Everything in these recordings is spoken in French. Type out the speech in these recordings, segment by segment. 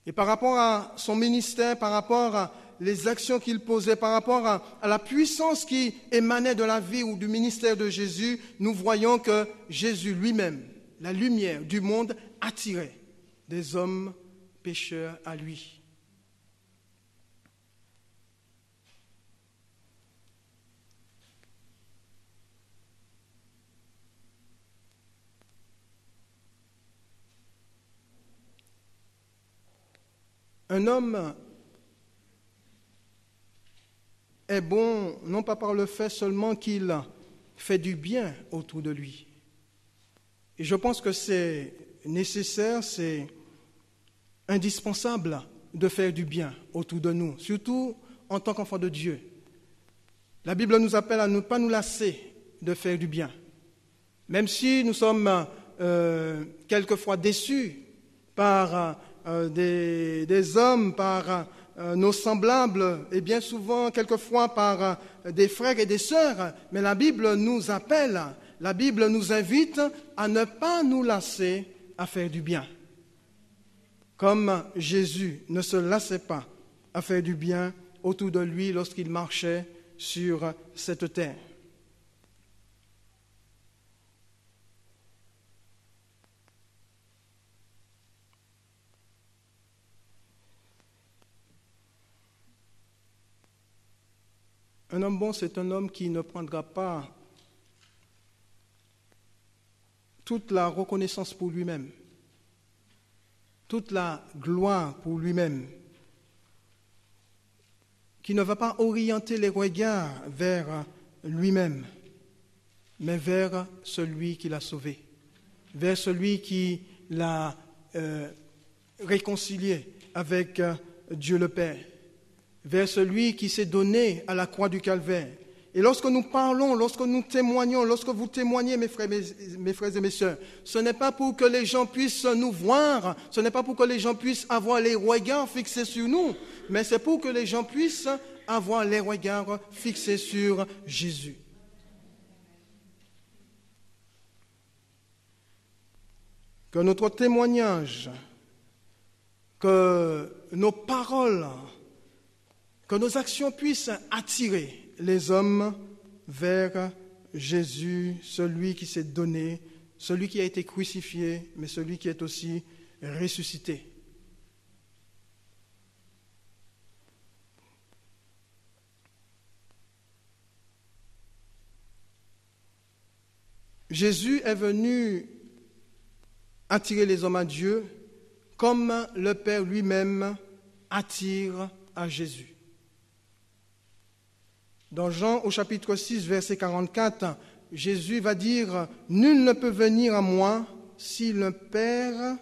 Et par rapport à son ministère, par rapport à les actions qu'il posait, par rapport à la puissance qui émanait de la vie ou du ministère de Jésus, nous voyons que Jésus lui-même, la lumière du monde, attirait des hommes pécheurs à lui. Un homme est bon non pas par le fait seulement qu'il fait du bien autour de lui. Et je pense que c'est nécessaire, c'est indispensable de faire du bien autour de nous, surtout en tant qu'enfants de Dieu. La Bible nous appelle à ne pas nous lasser de faire du bien. Même si nous sommes quelquefois déçus par des hommes, par nos semblables, et bien souvent, quelquefois, par des frères et des sœurs. Mais la Bible nous appelle, la Bible nous invite à ne pas nous lasser à faire du bien. Comme Jésus ne se lassait pas à faire du bien autour de lui lorsqu'il marchait sur cette terre. Un homme bon, c'est un homme qui ne prendra pas toute la reconnaissance pour lui-même, toute la gloire pour lui-même, qui ne va pas orienter les regards vers lui-même, mais vers celui qui l'a sauvé, vers celui qui l'a réconcilié avec Dieu le Père, vers celui qui s'est donné à la croix du Calvaire. Et lorsque nous parlons, lorsque nous témoignons, lorsque vous témoignez, mes frères et mes sœurs, ce n'est pas pour que les gens puissent nous voir, ce n'est pas pour que les gens puissent avoir les regards fixés sur nous, mais c'est pour que les gens puissent avoir les regards fixés sur Jésus. Que notre témoignage, que nos paroles, que nos actions puissent attirer les hommes vers Jésus, celui qui s'est donné, celui qui a été crucifié, mais celui qui est aussi ressuscité. Jésus est venu attirer les hommes à Dieu comme le Père lui-même attire à Jésus. Dans Jean, au chapitre 6, verset 44, Jésus va dire « Nul ne peut venir à moi si le Père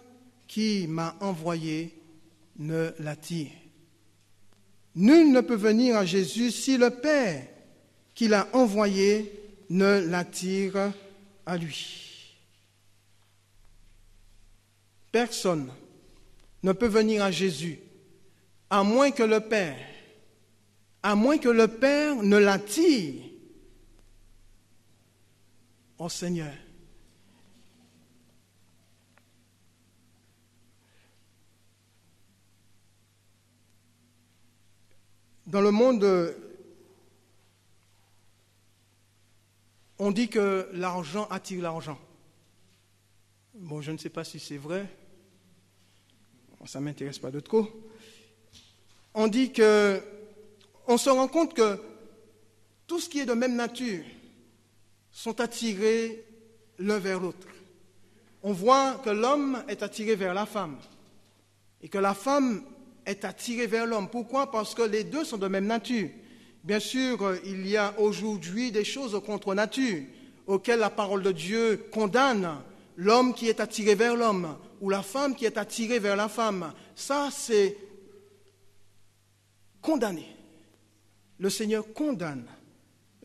qui m'a envoyé ne l'attire. » Nul ne peut venir à Jésus si le Père qui l'a envoyé ne l'attire à lui. Personne ne peut venir à Jésus à moins que le Père ne l'attire. Oh Seigneur, dans le monde, on dit que l'argent attire l'argent. Bon, je ne sais pas si c'est vrai. Ça ne m'intéresse pas de trop. On dit que on se rend compte que tout ce qui est de même nature sont attirés l'un vers l'autre. On voit que l'homme est attiré vers la femme et que la femme est attirée vers l'homme. Pourquoi ? Parce que les deux sont de même nature. Bien sûr, il y a aujourd'hui des choses contre nature auxquelles la parole de Dieu condamne l'homme qui est attiré vers l'homme ou la femme qui est attirée vers la femme. Ça, c'est condamné. Le Seigneur condamne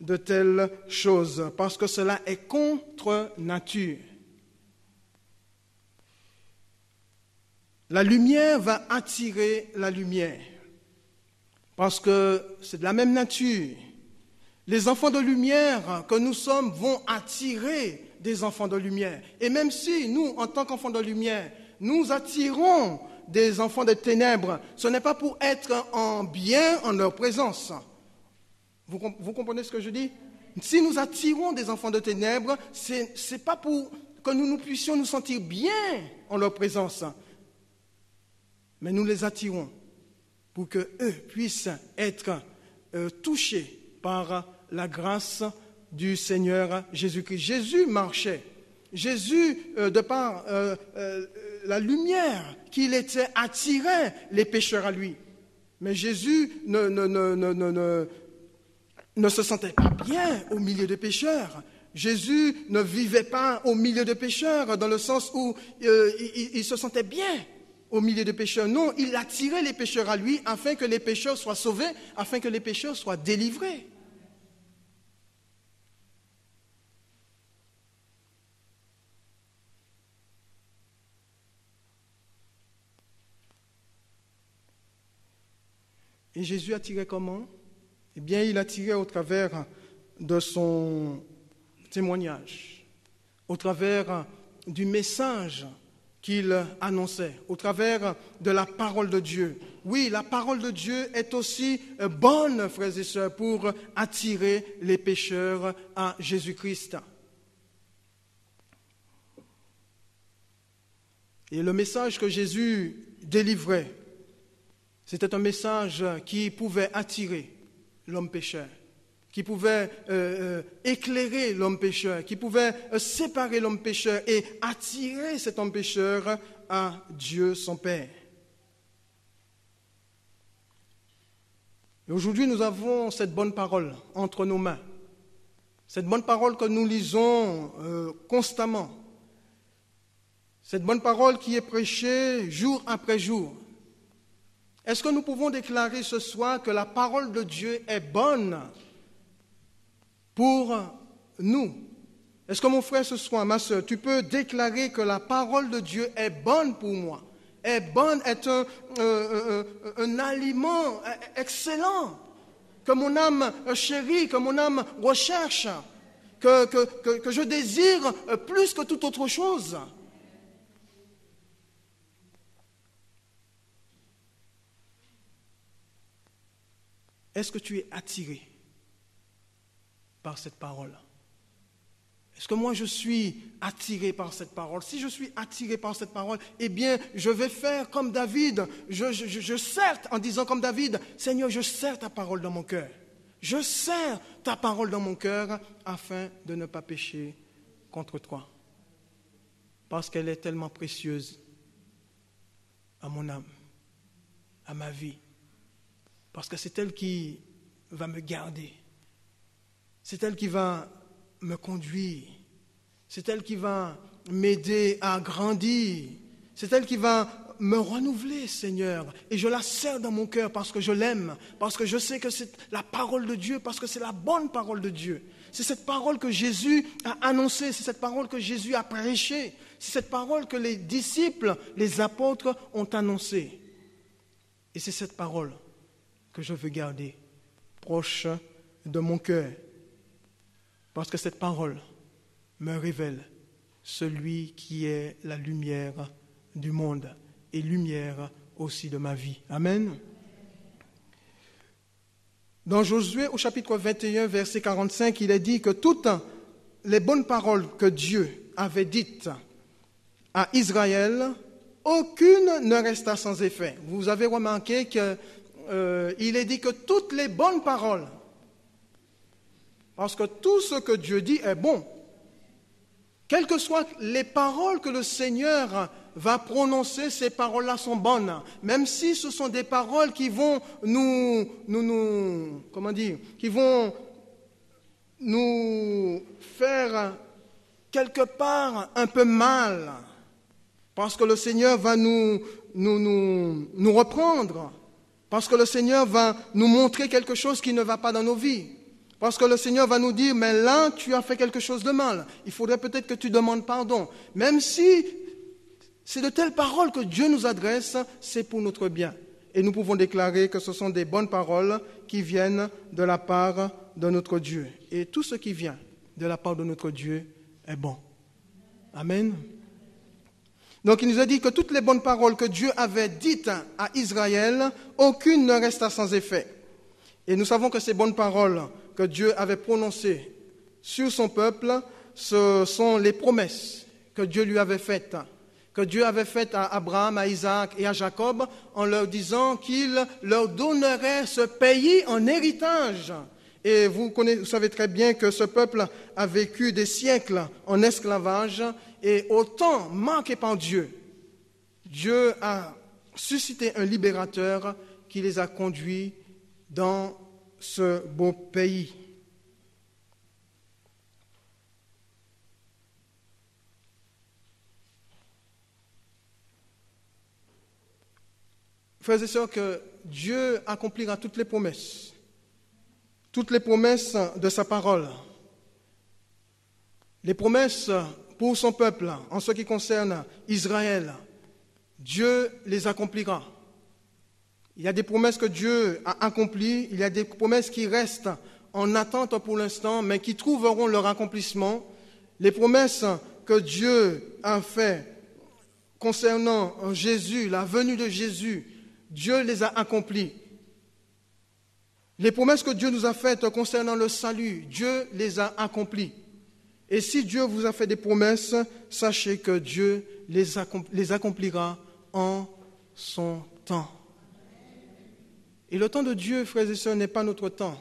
de telles choses parce que cela est contre nature. La lumière va attirer la lumière parce que c'est de la même nature. Les enfants de lumière que nous sommes vont attirer des enfants de lumière. Et même si nous, en tant qu'enfants de lumière, nous attirons des enfants des ténèbres, ce n'est pas pour être en bien en leur présence. Vous comprenez ce que je dis? Si nous attirons des enfants de ténèbres, ce n'est pas pour que nous puissions nous sentir bien en leur présence, mais nous les attirons pour qu'eux puissent être touchés par la grâce du Seigneur Jésus-Christ. Jésus marchait. Jésus, de par la lumière qu'il était, attirait les pécheurs à lui. Mais Jésus ne se sentait pas bien au milieu des pécheurs. Jésus ne vivait pas au milieu des pécheurs dans le sens où il se sentait bien au milieu des pécheurs. Non, il attirait les pécheurs à lui afin que les pécheurs soient sauvés, afin que les pécheurs soient délivrés. Et Jésus attirait comment? Eh bien, il attirait au travers de son témoignage, au travers du message qu'il annonçait, au travers de la parole de Dieu. Oui, la parole de Dieu est aussi bonne, frères et sœurs, pour attirer les pécheurs à Jésus-Christ. Et le message que Jésus délivrait, c'était un message qui pouvait attirer l'homme pécheur, qui pouvait éclairer l'homme pécheur, qui pouvait séparer l'homme pécheur et attirer cet homme pécheur à Dieu son Père. Et aujourd'hui, nous avons cette bonne parole entre nos mains, cette bonne parole que nous lisons constamment, cette bonne parole qui est prêchée jour après jour. Est-ce que nous pouvons déclarer ce soir que la parole de Dieu est bonne pour nous? Est-ce que mon frère ce soir, ma soeur, tu peux déclarer que la parole de Dieu est bonne pour moi? Est bonne, est un aliment excellent que mon âme chérit, que mon âme recherche, que je désire plus que toute autre chose. Est-ce que tu es attiré par cette parole? Est-ce que moi je suis attiré par cette parole? Si je suis attiré par cette parole, eh bien je vais faire comme David. Je serre en disant comme David, Seigneur, je serre ta parole dans mon cœur. Je serre ta parole dans mon cœur afin de ne pas pécher contre toi. Parce qu'elle est tellement précieuse à mon âme, à ma vie. Parce que c'est elle qui va me garder. C'est elle qui va me conduire. C'est elle qui va m'aider à grandir. C'est elle qui va me renouveler, Seigneur. Et je la serre dans mon cœur parce que je l'aime, parce que je sais que c'est la parole de Dieu, parce que c'est la bonne parole de Dieu. C'est cette parole que Jésus a annoncée, c'est cette parole que Jésus a prêchée, c'est cette parole que les disciples, les apôtres ont annoncée. Et c'est cette parole que je veux garder proche de mon cœur, parce que cette parole me révèle celui qui est la lumière du monde et lumière aussi de ma vie. Amen. Dans Josué, au chapitre 21, verset 45, il est dit que toutes les bonnes paroles que Dieu avait dites à Israël, aucune ne resta sans effet. Vous avez remarqué que il est dit que toutes les bonnes paroles, parce que tout ce que Dieu dit est bon, quelles que soient les paroles que le Seigneur va prononcer, ces paroles-là sont bonnes, même si ce sont des paroles qui vont qui vont nous faire quelque part un peu mal, parce que le Seigneur va nous reprendre. Parce que le Seigneur va nous montrer quelque chose qui ne va pas dans nos vies. Parce que le Seigneur va nous dire, mais là, tu as fait quelque chose de mal. Il faudrait peut-être que tu demandes pardon. Même si c'est de telles paroles que Dieu nous adresse, c'est pour notre bien. Et nous pouvons déclarer que ce sont des bonnes paroles qui viennent de la part de notre Dieu. Et tout ce qui vient de la part de notre Dieu est bon. Amen. Donc il nous a dit que toutes les bonnes paroles que Dieu avait dites à Israël, aucune ne resta sans effet. Et nous savons que ces bonnes paroles que Dieu avait prononcées sur son peuple, ce sont les promesses que Dieu lui avait faites, que Dieu avait faites à Abraham, à Isaac et à Jacob, en leur disant qu'il leur donnerait ce pays en héritage. Et vous savez très bien que ce peuple a vécu des siècles en esclavage, et au temps marqué par Dieu, Dieu a suscité un libérateur qui les a conduits dans ce beau pays. Frères et sœurs, que Dieu accomplira toutes les promesses de sa parole, les promesses pour son peuple en ce qui concerne Israël, Dieu les accomplira. Il y a des promesses que Dieu a accomplies, il y a des promesses qui restent en attente pour l'instant, mais qui trouveront leur accomplissement. Les promesses que Dieu a faites concernant Jésus, la venue de Jésus, Dieu les a accomplies. Les promesses que Dieu nous a faites concernant le salut, Dieu les a accomplies. Et si Dieu vous a fait des promesses, sachez que Dieu les accomplira en son temps. Et le temps de Dieu, frères et sœurs, n'est pas notre temps.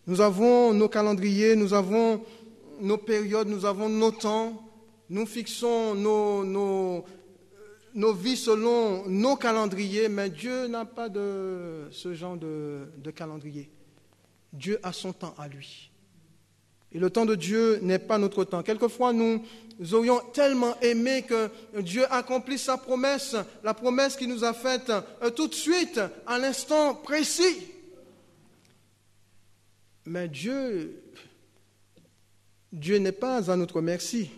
Nous avons nos calendriers, nous avons nos périodes, nous avons nos temps. Nous fixons nos vies selon nos calendriers, mais Dieu n'a pas de ce genre de calendrier. Dieu a son temps à lui. Et le temps de Dieu n'est pas notre temps. Quelquefois, nous aurions tellement aimé que Dieu accomplisse sa promesse, la promesse qu'il nous a faite tout de suite, à l'instant précis. Mais Dieu n'est pas à notre merci.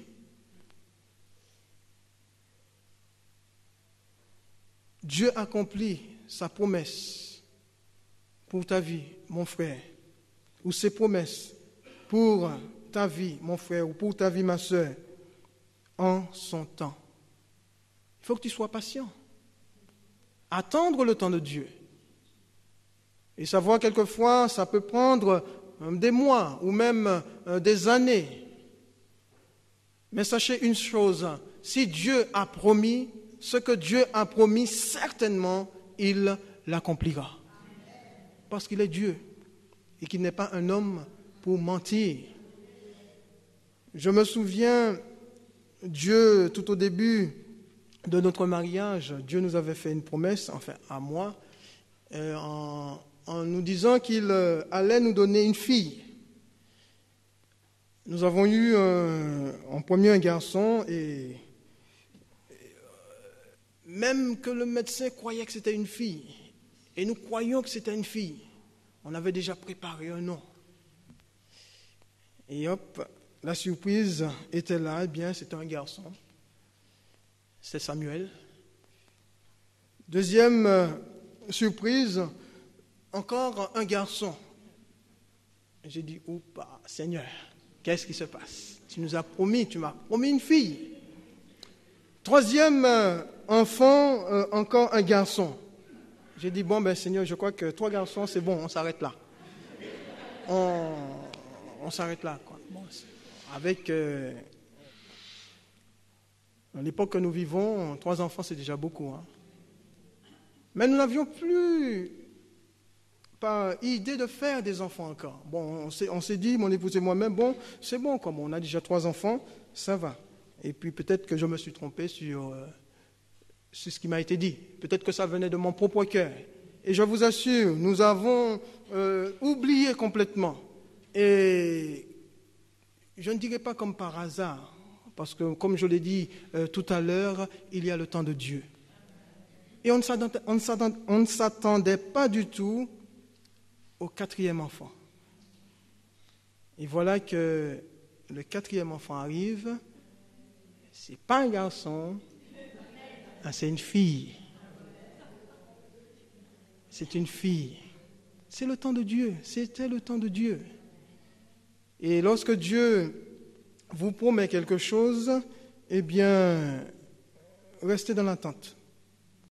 Dieu accomplit sa promesse pour ta vie, mon frère, ou ses promesses pour ta vie, mon frère, ou pour ta vie, ma soeur, en son temps. Il faut que tu sois patient. Attendre le temps de Dieu. Et savoir, quelquefois, ça peut prendre des mois ou même des années. Mais sachez une chose, si Dieu a promis, ce que Dieu a promis, certainement, il l'accomplira. Parce qu'il est Dieu et qu'il n'est pas un homme pour mentir. Je me souviens, Dieu, tout au début de notre mariage, Dieu nous avait fait une promesse, enfin à moi, en nous disant qu'il allait nous donner une fille. Nous avons eu en premier un garçon et même que le médecin croyait que c'était une fille, et nous croyions que c'était une fille, on avait déjà préparé un nom. Et hop, la surprise était là, eh bien c'était un garçon, c'était Samuel. Deuxième surprise, encore un garçon. J'ai dit, oupa, Seigneur, qu'est-ce qui se passe? Tu m'as promis une fille. Troisième enfant, encore un garçon. J'ai dit, bon, Seigneur, je crois que 3 garçons, c'est bon, on s'arrête là. On s'arrête là, quoi. Bon, avec l'époque que nous vivons, 3 enfants, c'est déjà beaucoup. Hein. Mais nous n'avions plus pas idée de faire des enfants encore. Bon, on s'est dit, mon épouse et moi-même, bon, c'est bon, comme on a déjà 3 enfants, ça va. Et puis peut-être que je me suis trompé sur ce qui m'a été dit. Peut-être que ça venait de mon propre cœur. Et je vous assure, nous avons oublié complètement. Et je ne dirais pas comme par hasard, parce que comme je l'ai dit tout à l'heure, il y a le temps de Dieu. Et on ne s'attendait pas du tout au 4e enfant. Et voilà que le 4e enfant arrive. C'est pas un garçon, c'est une fille. C'est une fille. C'est le temps de Dieu. C'était le temps de Dieu. Et lorsque Dieu vous promet quelque chose, eh bien, restez dans l'attente.